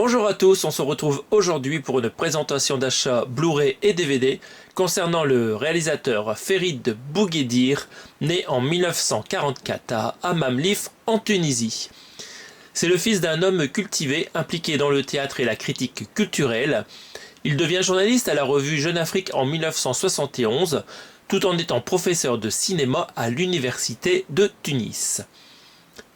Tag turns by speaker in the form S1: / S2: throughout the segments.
S1: Bonjour à tous, on se retrouve aujourd'hui pour une présentation d'achat Blu-ray et DVD concernant le réalisateur Ferid Bouguedir, né en 1944 à Hamamlif en Tunisie. C'est le fils d'un homme cultivé impliqué dans le théâtre et la critique culturelle. Il devient journaliste à la revue Jeune Afrique en 1971, tout en étant professeur de cinéma à l'université de Tunis.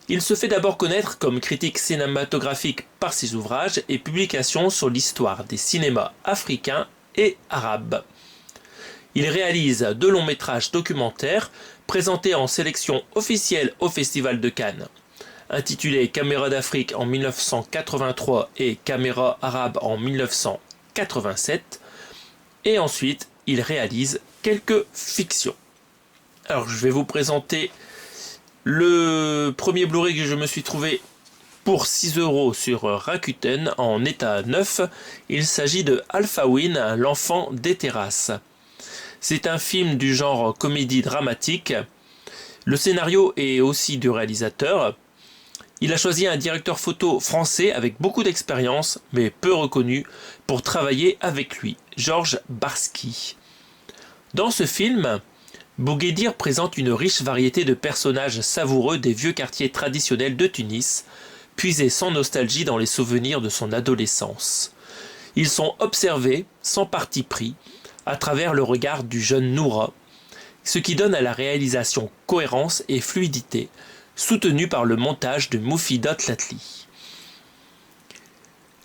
S1: Il se fait d'abord connaître comme critique cinématographique par ses ouvrages et publications sur l'histoire des cinémas africains et arabes. Il réalise 2 longs métrages documentaires présentés en sélection officielle au Festival de Cannes, intitulés Caméra d'Afrique en 1983 et Caméra arabe en 1987, et ensuite il réalise quelques fictions. Alors je vais vous présenter le premier Blu-ray que je me suis trouvé pour 6 € sur Rakuten en état neuf. Il s'agit de Alphawin, l'enfant des terrasses. C'est un film du genre comédie dramatique. Le scénario est aussi du réalisateur. Il a choisi un directeur photo français avec beaucoup d'expérience, mais peu reconnu, pour travailler avec lui, Georges Barsky. Dans ce film, Bouguedir présente une riche variété de personnages savoureux des vieux quartiers traditionnels de Tunis, puisés sans nostalgie dans les souvenirs de son adolescence. Ils sont observés, sans parti pris, à travers le regard du jeune Noura, ce qui donne à la réalisation cohérence et fluidité, soutenue par le montage de Moufidat Latli.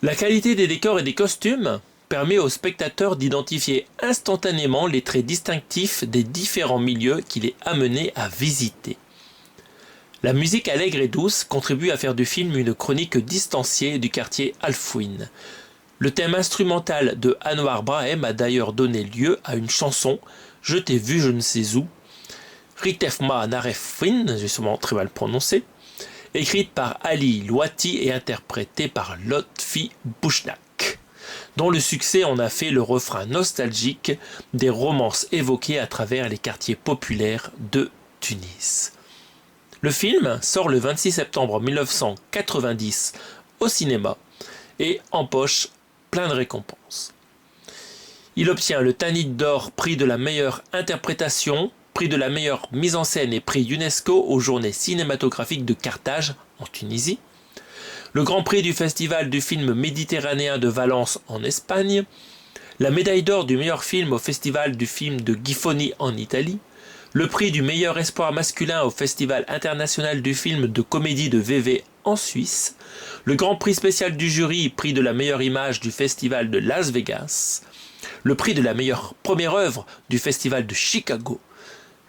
S1: La qualité des décors et des costumes permet au spectateur d'identifier instantanément les traits distinctifs des différents milieux qu'il est amené à visiter. La musique allègre et douce contribue à faire du film une chronique distanciée du quartier Alfouine. Le thème instrumental de Anwar Brahem a d'ailleurs donné lieu à une chanson « Je t'ai vu je ne sais où », Ritefma Narefin, j'ai sûrement très mal prononcé, écrite par Ali Louati et interprétée par Lotfi Bouchnak, dont le succès en a fait le refrain nostalgique des romances évoquées à travers les quartiers populaires de Tunis. Le film sort le 26 septembre 1990 au cinéma et empoche plein de récompenses. Il obtient le Tanit d'or, prix de la meilleure interprétation, prix de la meilleure mise en scène et prix UNESCO aux Journées cinématographiques de Carthage en Tunisie, le Grand Prix du Festival du film méditerranéen de Valence en Espagne, la médaille d'or du meilleur film au Festival du film de Gifoni en Italie, le prix du meilleur espoir masculin au Festival international du film de comédie de VV en Suisse, le Grand Prix spécial du jury, prix de la meilleure image du Festival de Las Vegas, le prix de la meilleure première œuvre du Festival de Chicago,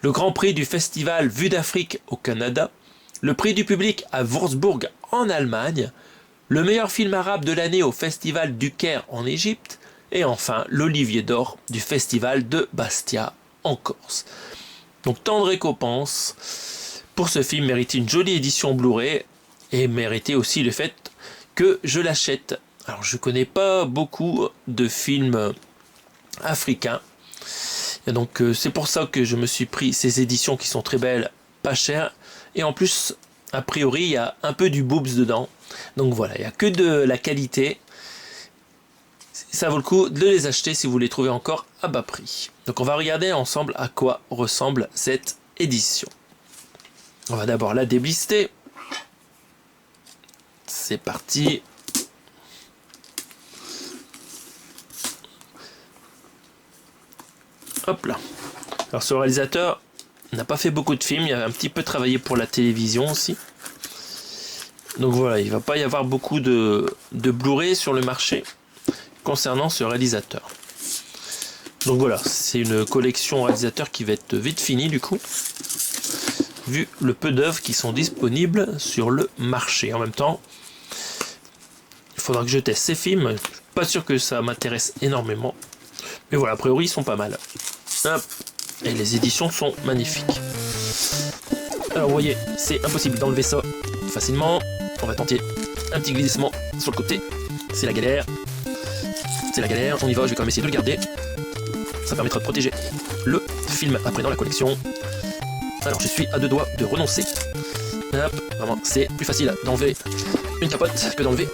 S1: le Grand Prix du Festival Vue d'Afrique au Canada, le prix du public à Würzburg en Allemagne, le meilleur film arabe de l'année au Festival du Caire en Égypte, et enfin l'Olivier d'or du Festival de Bastia en Corse. Donc tant de récompenses pour ce film mérite une jolie édition Blu-ray et méritait aussi le fait que je l'achète. Alors je connais pas beaucoup de films africains, et donc c'est pour ça que je me suis pris ces éditions qui sont très belles, pas chères, et en plus a priori il y a un peu du boobs dedans, donc voilà, il n'y a que de la qualité. Ça vaut le coup de les acheter si vous les trouvez encore à bas prix. Donc on va regarder ensemble à quoi ressemble cette édition. On va d'abord la déblister. C'est parti. Hop là. Alors ce réalisateur n'a pas fait beaucoup de films, il a un petit peu travaillé pour la télévision aussi. Donc voilà, il ne va pas y avoir beaucoup de Blu-ray sur le marché concernant ce réalisateur. Donc voilà, c'est une collection réalisateur qui va être vite finie du coup, vu le peu d'œuvres qui sont disponibles sur le marché. En même temps, il faudra que je teste ces films, je suis pas sûr que ça m'intéresse énormément. Mais voilà, a priori ils sont pas mal. Hop. Et les éditions sont magnifiques. Alors vous voyez, c'est impossible d'enlever ça facilement. On va tenter un petit glissement sur le côté. C'est la galère. C'est la galère. On y va, je vais quand même essayer de le garder. Ça permettra de protéger le film après dans la collection. Alors je suis à 2 doigts de renoncer. Hop, vraiment, c'est plus facile d'enlever une capote que d'enlever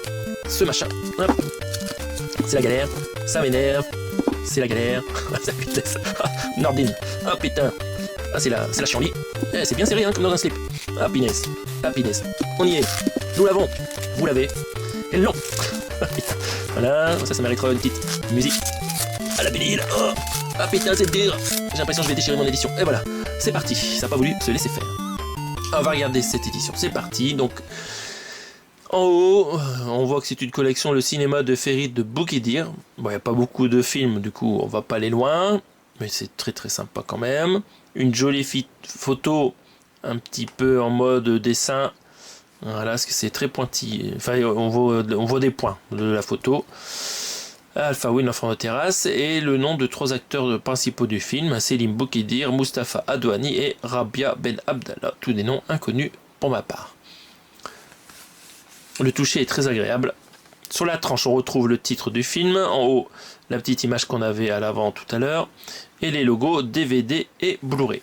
S1: ce machin. Hop. C'est la galère. Ça m'énerve. C'est la galère. Ça putasse. Nordine. Ah putain. Ah c'est la chienlit. Eh, c'est bien serré hein, comme dans un slip. Ah pinesse. Ah pinesse. On y est. Nous l'avons. Vous l'avez. Et non. Voilà. Ça mériterait une petite musique. À la bénile. Oh. Ah putain c'est dur. J'ai l'impression que je vais déchirer mon édition. Et voilà. C'est parti. Ça n'a pas voulu se laisser faire. On va regarder cette édition. C'est parti. Donc. En haut, on voit que c'est une collection Le cinéma de Ferid de Boukidir. Bon, il n'y a pas beaucoup de films, du coup, on va pas aller loin. Mais c'est très très sympa quand même. Une jolie photo, un petit peu en mode dessin. Voilà, parce que c'est très pointillé. Enfin, on voit des points de la photo. Alpha Win, l'enfant de terrasse. Et le nom de 3 acteurs principaux du film. Selim Boukidir, Mustapha Adouani et Rabia Ben Abdallah. Tous des noms inconnus pour ma part. Le toucher est très agréable. Sur la tranche, on retrouve le titre du film. En haut, la petite image qu'on avait à l'avant tout à l'heure. Et les logos DVD et Blu-ray.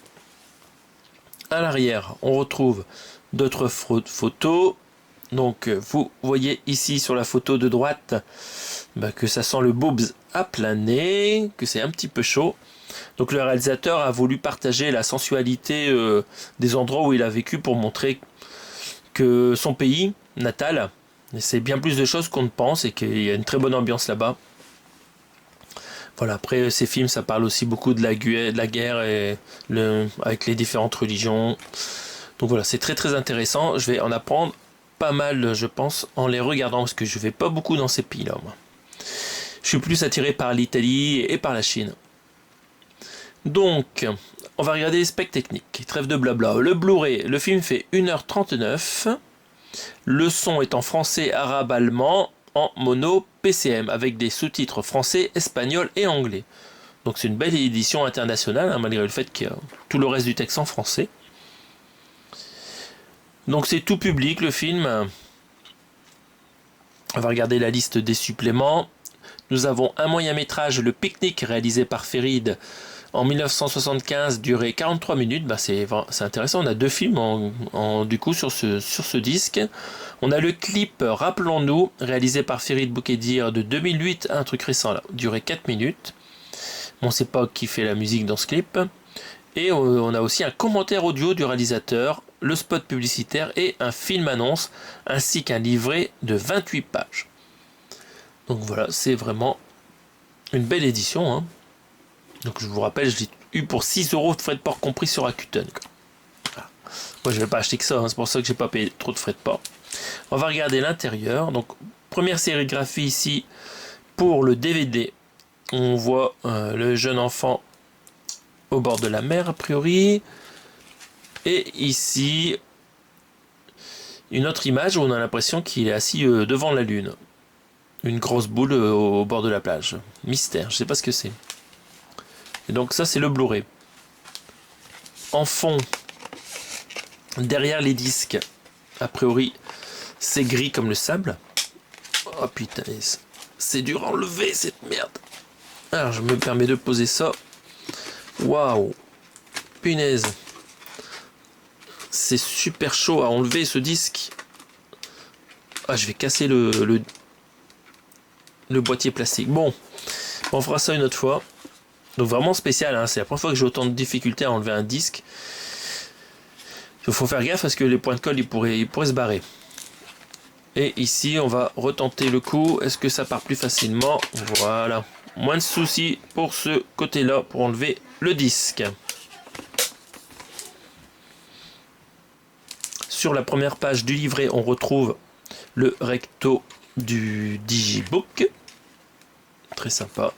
S1: À l'arrière, on retrouve d'autres photos. Donc, vous voyez ici sur la photo de droite que ça sent le boobs à plein nez, que c'est un petit peu chaud. Donc, le réalisateur a voulu partager la sensualité des endroits où il a vécu pour montrer que son pays natal, c'est bien plus de choses qu'on ne pense et qu'il y a une très bonne ambiance là-bas. Voilà, après ces films ça parle aussi beaucoup de la guerre et avec les différentes religions. Donc voilà, c'est très très intéressant. Je vais en apprendre pas mal, je pense, en les regardant parce que je vais pas beaucoup dans ces pays-là. Moi. Je suis plus attiré par l'Italie et par la Chine. Donc, on va regarder les specs techniques. Trêve de blabla. Le Blu-ray, le film fait 1h39. Le son est en français, arabe, allemand, en mono PCM, avec des sous-titres français, espagnol et anglais. Donc c'est une belle édition internationale, hein, malgré le fait qu'il y a tout le reste du texte en français. Donc c'est tout public le film. On va regarder la liste des suppléments. Nous avons un moyen métrage, Le Pique-Nique, réalisé par Ferid en 1975, durée 43 minutes. C'est intéressant, on a 2 films du coup sur ce disque. On a le clip Rappelons-nous, réalisé par Ferid Boukidir de 2008, un truc récent là, durée 4 minutes. On ne sait pas qui fait la musique dans ce clip. Et on a aussi un commentaire audio du réalisateur, le spot publicitaire et un film annonce, ainsi qu'un livret de 28 pages. Donc voilà, c'est vraiment une belle édition. Hein. Donc je vous rappelle, je l'ai eu pour 6 € de frais de port compris sur Rakuten. Voilà. Moi je vais pas acheter que ça, hein, c'est pour ça que j'ai pas payé trop de frais de port. On va regarder l'intérieur. Donc première sérigraphie ici pour le DVD. On voit le jeune enfant au bord de la mer a priori. Et ici une autre image où on a l'impression qu'il est assis devant la lune. Une grosse boule au bord de la plage. Mystère, je sais pas ce que c'est. Et donc ça c'est le Blu-ray. En fond, derrière les disques, a priori c'est gris comme le sable. Oh putain, c'est dur à enlever cette merde. Alors je me permets de poser ça. Waouh, punaise. C'est super chaud à enlever ce disque. Ah, je vais casser le boîtier plastique. Bon, on fera ça une autre fois. Donc vraiment spécial, hein. C'est la première fois que j'ai autant de difficultés à enlever un disque. Il faut faire gaffe parce que les points de colle ils pourraient se barrer. Et ici on va retenter le coup. Est-ce que ça part plus facilement? Voilà. Moins de soucis pour ce côté là pour enlever le disque. Sur la première page du livret on retrouve le recto du Digibook. Très sympa.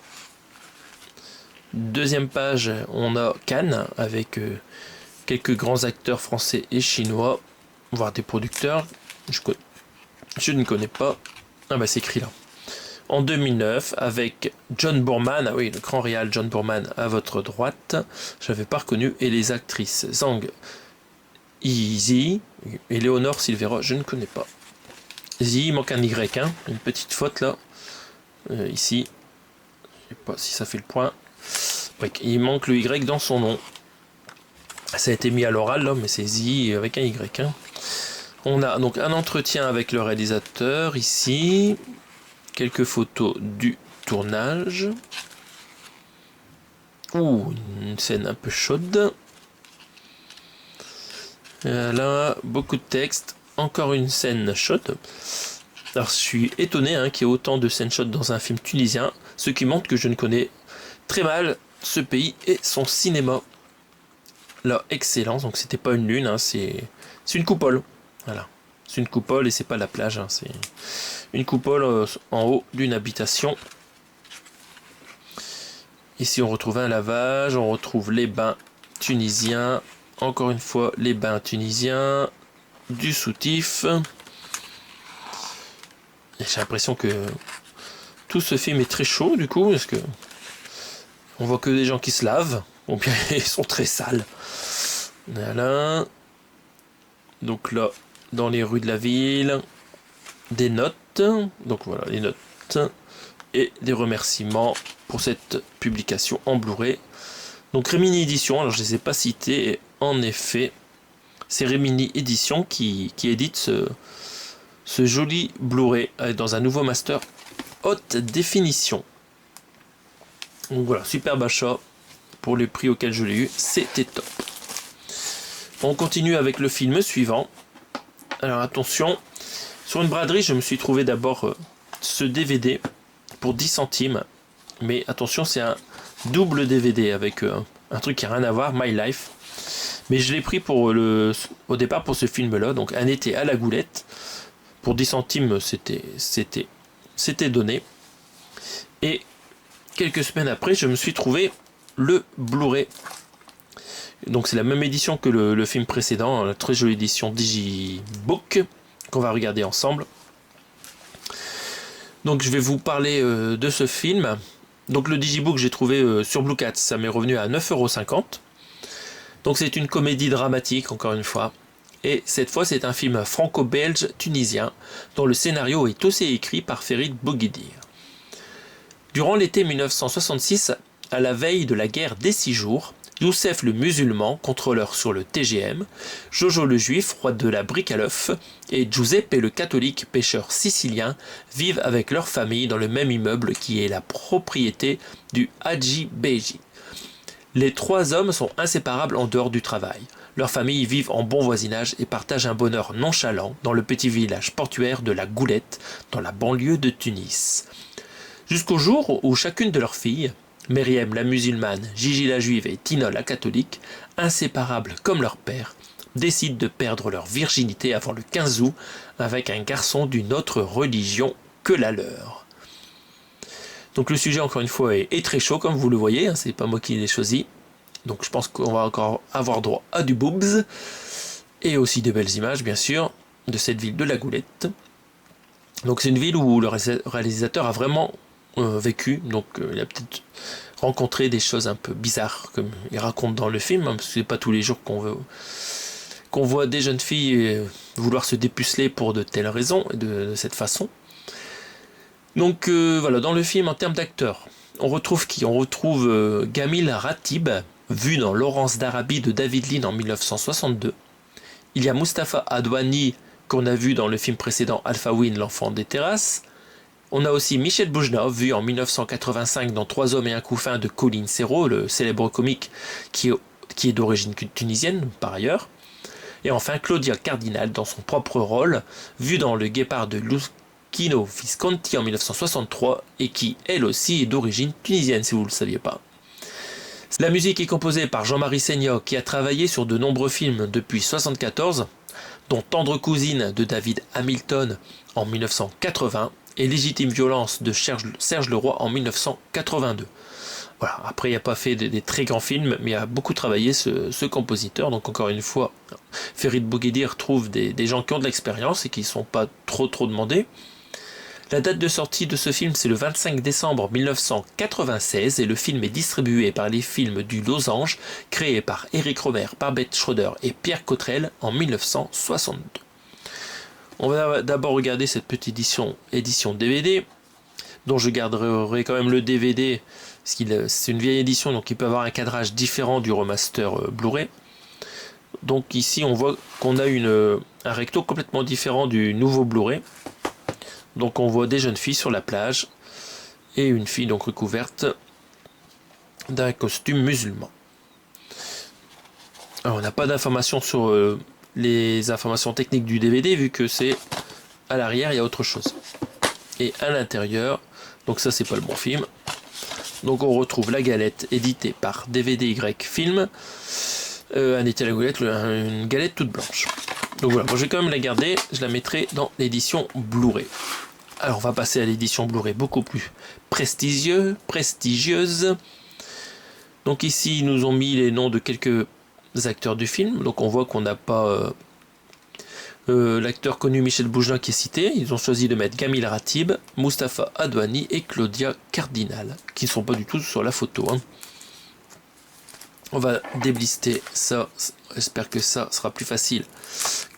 S1: Deuxième page, on a Cannes avec quelques grands acteurs français et chinois, voire des producteurs. Je ne connais pas. Ah bah c'est écrit là. En 2009 avec John Boorman, ah oui le grand réal John Boorman à votre droite, je l'avais pas reconnu, et les actrices Zhang Yizhi et Léonore Silvera, je ne connais pas. Zi, il manque un Y, hein, une petite faute là, ici, je sais pas si ça fait le point. Ouais, il manque le Y dans son nom. Ça a été mis à l'oral là, mais c'est Zi avec un Y. Hein. On a donc un entretien avec le réalisateur ici, quelques photos du tournage. Une scène un peu chaude. Là, beaucoup de texte. Encore une scène chaude. Alors, je suis étonné qu'il y ait autant de scènes chaudes dans un film tunisien, ce qui montre que je ne connais très mal ce pays et son cinéma. Là, excellent. Donc, c'était pas une lune, c'est une coupole. Voilà. C'est une coupole et c'est pas la plage. C'est une coupole en haut d'une habitation. Ici, on retrouve un lavage, on retrouve les bains tunisiens. Encore une fois, les bains tunisiens, du soutif. J'ai l'impression que tout ce film est très chaud, du coup, parce que on voit que des gens qui se lavent, ou bien ils sont très sales. Voilà. Donc là, dans les rues de la ville, des notes. Donc voilà, les notes. Et des remerciements pour cette publication en Blu-ray. Donc Remini Édition, alors je ne les ai pas cités, et en effet, c'est Remini Édition qui édite ce joli Blu-ray dans un nouveau master haute définition. Donc voilà, superbe achat pour les prix auxquels je l'ai eu, c'était top. On continue avec le film suivant. Alors attention, sur une braderie, je me suis trouvé d'abord ce DVD pour 10 centimes. Mais attention, c'est un double DVD avec un truc qui n'a rien à voir, My Life. Mais je l'ai pris au départ pour ce film-là, donc Un été à la goulette. Pour 10 centimes, c'était donné. Et quelques semaines après, je me suis trouvé le Blu-ray. Donc c'est la même édition que le film précédent, la très jolie édition Digibook, qu'on va regarder ensemble. Donc je vais vous parler de ce film. Donc le Digibook, j'ai trouvé sur Blue Cat, ça m'est revenu à 9,50 €. Donc c'est une comédie dramatique, encore une fois. Et cette fois, c'est un film franco-belge tunisien, dont le scénario est aussi écrit par Ferid Bouguidir. Durant l'été 1966, à la veille de la guerre des 6 jours, Youssef le musulman, contrôleur sur le TGM, Jojo le juif, roi de la brique à l'œuf, et Giuseppe le catholique, pêcheur sicilien, vivent avec leur famille dans le même immeuble qui est la propriété du Hadji Beji. Les 3 hommes sont inséparables en dehors du travail. Leurs familles vivent en bon voisinage et partagent un bonheur nonchalant dans le petit village portuaire de la Goulette, dans la banlieue de Tunis. Jusqu'au jour où chacune de leurs filles, Myriam la musulmane, Gigi la juive et Tina la catholique, inséparables comme leur père, décident de perdre leur virginité avant le 15 août avec un garçon d'une autre religion que la leur. Donc le sujet, encore une fois, est très chaud, comme vous le voyez, c'est pas moi qui l'ai choisi. Donc je pense qu'on va encore avoir droit à du boobs, et aussi des belles images, bien sûr, de cette ville de la Goulette. Donc c'est une ville où le réalisateur a vraiment vécu, donc il a peut-être rencontré des choses un peu bizarres, comme il raconte dans le film, parce que c'est pas tous les jours qu'on voit des jeunes filles vouloir se dépuceler pour de telles raisons, et de cette façon. Donc voilà, dans le film, en termes d'acteurs, on retrouve qui? On retrouve Gamil Ratib, vu dans Laurence d'Arabie de David Lean en 1962. Il y a Mustapha Adouani, qu'on a vu dans le film précédent Alpha Win, l'enfant des terrasses. On a aussi Michel Bougenov, vu en 1985 dans 3 hommes et un couffin de Colin Serrault, le célèbre comique qui est d'origine tunisienne par ailleurs. Et enfin Claudia Cardinal dans son propre rôle, vu dans Le Guépard de Luchino Visconti en 1963 et qui elle aussi est d'origine tunisienne si vous ne le saviez pas. La musique est composée par Jean-Marie Seignac qui a travaillé sur de nombreux films depuis 1974, dont Tendre cousine de David Hamilton en 1980 et Légitime violence de Serge Leroy en 1982. Voilà. Après, il n'a pas fait des très grands films, mais il a beaucoup travaillé ce compositeur. Donc encore une fois, Ferid Bouguidir trouve des gens qui ont de l'expérience et qui ne sont pas trop demandés. La date de sortie de ce film, c'est le 25 décembre 1996 et le film est distribué par les films du Losange, créés par Éric Romer, Barbet Schroeder et Pierre Cottrell en 1962. On va d'abord regarder cette petite édition DVD, dont je garderai quand même le DVD, parce que c'est une vieille édition, donc il peut avoir un cadrage différent du remaster Blu-ray. Donc ici, on voit qu'on a un recto complètement différent du nouveau Blu-ray. Donc on voit des jeunes filles sur la plage et une fille donc recouverte d'un costume musulman. Alors, on n'a pas d'informations sur les informations techniques du DVD vu que c'est à l'arrière, il y a autre chose. Et à l'intérieur, donc ça c'est pas le bon film. Donc on retrouve la galette éditée par DVD-Y Film. Annette la galette, une galette toute blanche. Donc voilà, moi je vais quand même la garder, je la mettrai dans l'édition Blu-ray. Alors on va passer à l'édition Blu-ray beaucoup plus prestigieuse. Donc ici ils nous ont mis les noms de quelques acteurs du film. Donc on voit qu'on n'a pas l'acteur connu Michel Bougelin qui est cité. Ils ont choisi de mettre Gamil Ratib, Mustapha Adouani et Claudia Cardinal, qui ne sont pas du tout sur la photo. On va déblister ça. J'espère que ça sera plus facile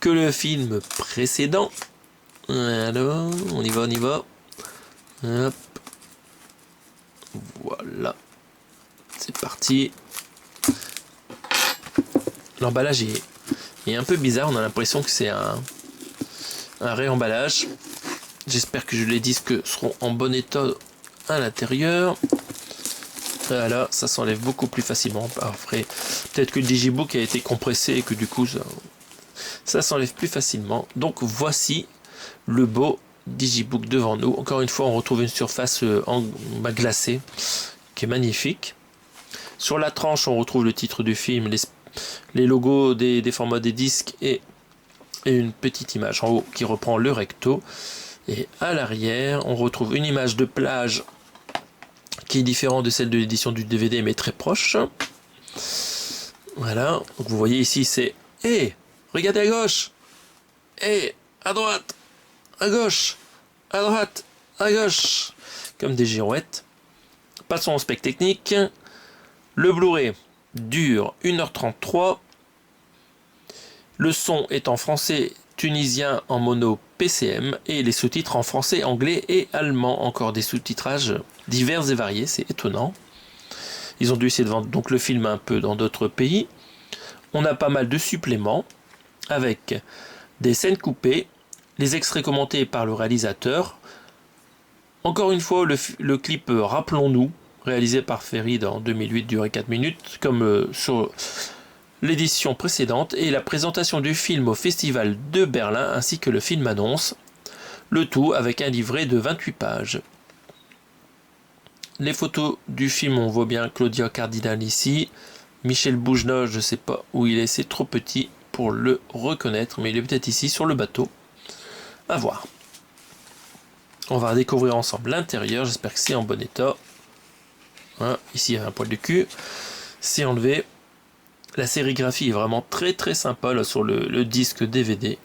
S1: que le film précédent. Alors, on y va. Hop. Voilà. C'est parti. L'emballage est un peu bizarre. On a l'impression que c'est un réemballage. J'espère que les disques seront en bon état à l'intérieur. Voilà, ça s'enlève beaucoup plus facilement. Après, peut-être que le Digibook a été compressé et que du coup, ça s'enlève plus facilement. Donc voici le beau Digibook devant nous. Encore une fois, on retrouve une surface en glacée qui est magnifique. Sur la tranche, on retrouve le titre du film, les logos des formats des disques et une petite image en haut qui reprend le recto. Et à l'arrière, on retrouve une image de plage qui est différente de celle de l'édition du DVD mais très proche. Voilà, donc vous voyez ici c'est regardez à gauche, à droite, à gauche, à droite, à gauche, comme des girouettes. Passons au spec technique. Le Blu-ray dure 1h33. Le son est en français tunisien en mono PCM et les sous-titres en français, anglais et allemand. Encore des sous-titrages divers et variés, c'est étonnant. Ils ont dû essayer de vendre donc le film un peu dans d'autres pays. On a pas mal de suppléments avec des scènes coupées, les extraits commentés par le réalisateur. Encore une fois, le clip Rappelons-nous, réalisé par Ferid en 2008, durait 4 minutes, comme sur l'édition précédente, et la présentation du film au Festival de Berlin, ainsi que le film annonce, le tout avec un livret de 28 pages. Les photos du film, on voit bien Claudia Cardinal ici, Michel Bougelin, je ne sais pas où il est, c'est trop petit pour le reconnaître, mais il est peut-être ici sur le bateau, à voir. On va découvrir ensemble l'intérieur, j'espère que c'est en bon état. Hein, ici il y a un poil de cul, c'est enlevé. La sérigraphie est vraiment très très sympa là, sur le disque DVD.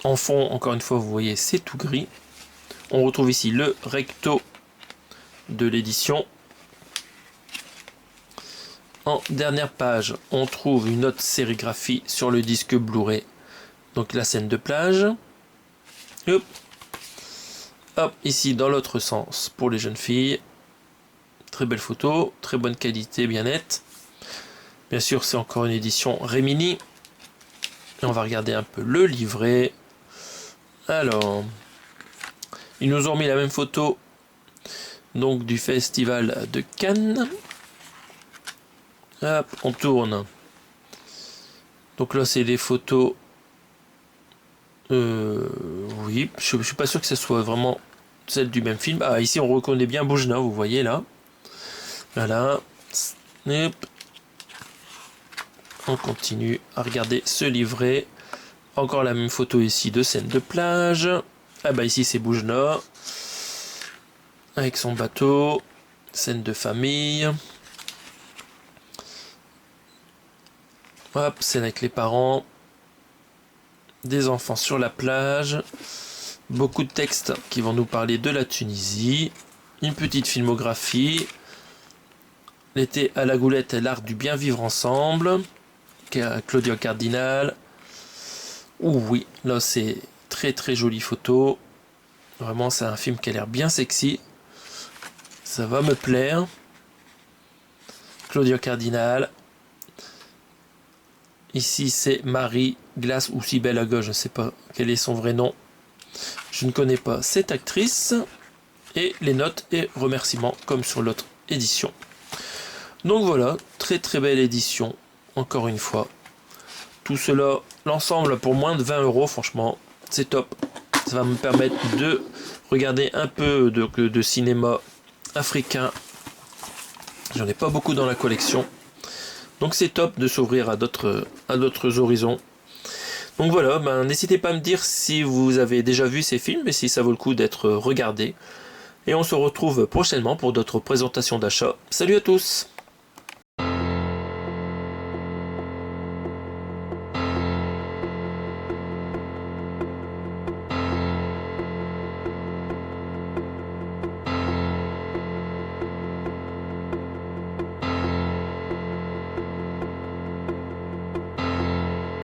S1: En fond, encore une fois, vous voyez, c'est tout gris. On retrouve ici le recto de l'édition. En dernière page, on trouve une autre sérigraphie sur le disque Blu-ray. Donc la scène de plage. Hop. Hop, ici dans l'autre sens pour les jeunes filles. Très belle photo, très bonne qualité, bien nette. Bien sûr, c'est encore une édition Remini. Et on va regarder un peu le livret. Alors, ils nous ont mis la même photo donc du festival de Cannes. Hop, on tourne. Donc là, c'est des photos. Oui, je suis pas sûr que ce soit vraiment celle du même film. Ah, ici, on reconnaît bien Bougelin, vous voyez là. Voilà. Hop. On continue à regarder ce livret. Encore la même photo ici de scène de plage. Ah bah ici c'est Bougelin avec son bateau. Scène de famille. Hop, scène avec les parents. Des enfants sur la plage. Beaucoup de textes qui vont nous parler de la Tunisie. Une petite filmographie. L'été à la goulette et l'art du bien vivre ensemble. Claudia Cardinal. Ouh oui, là c'est très très jolie photo. Vraiment c'est un film qui a l'air bien sexy. Ça va me plaire. Claudia Cardinal. Ici c'est Marie Glass ou Cybèle Aga, je ne sais pas quel est son vrai nom. Je ne connais pas cette actrice. Et les notes et remerciements comme sur l'autre édition. Donc voilà, très très belle édition, encore une fois. Tout cela, l'ensemble pour moins de 20 €, franchement, c'est top. Ça va me permettre de regarder un peu de cinéma africain. J'en ai pas beaucoup dans la collection. Donc c'est top de s'ouvrir à d'autres horizons. Donc voilà, n'hésitez pas à me dire si vous avez déjà vu ces films et si ça vaut le coup d'être regardé. Et on se retrouve prochainement pour d'autres présentations d'achat. Salut à tous!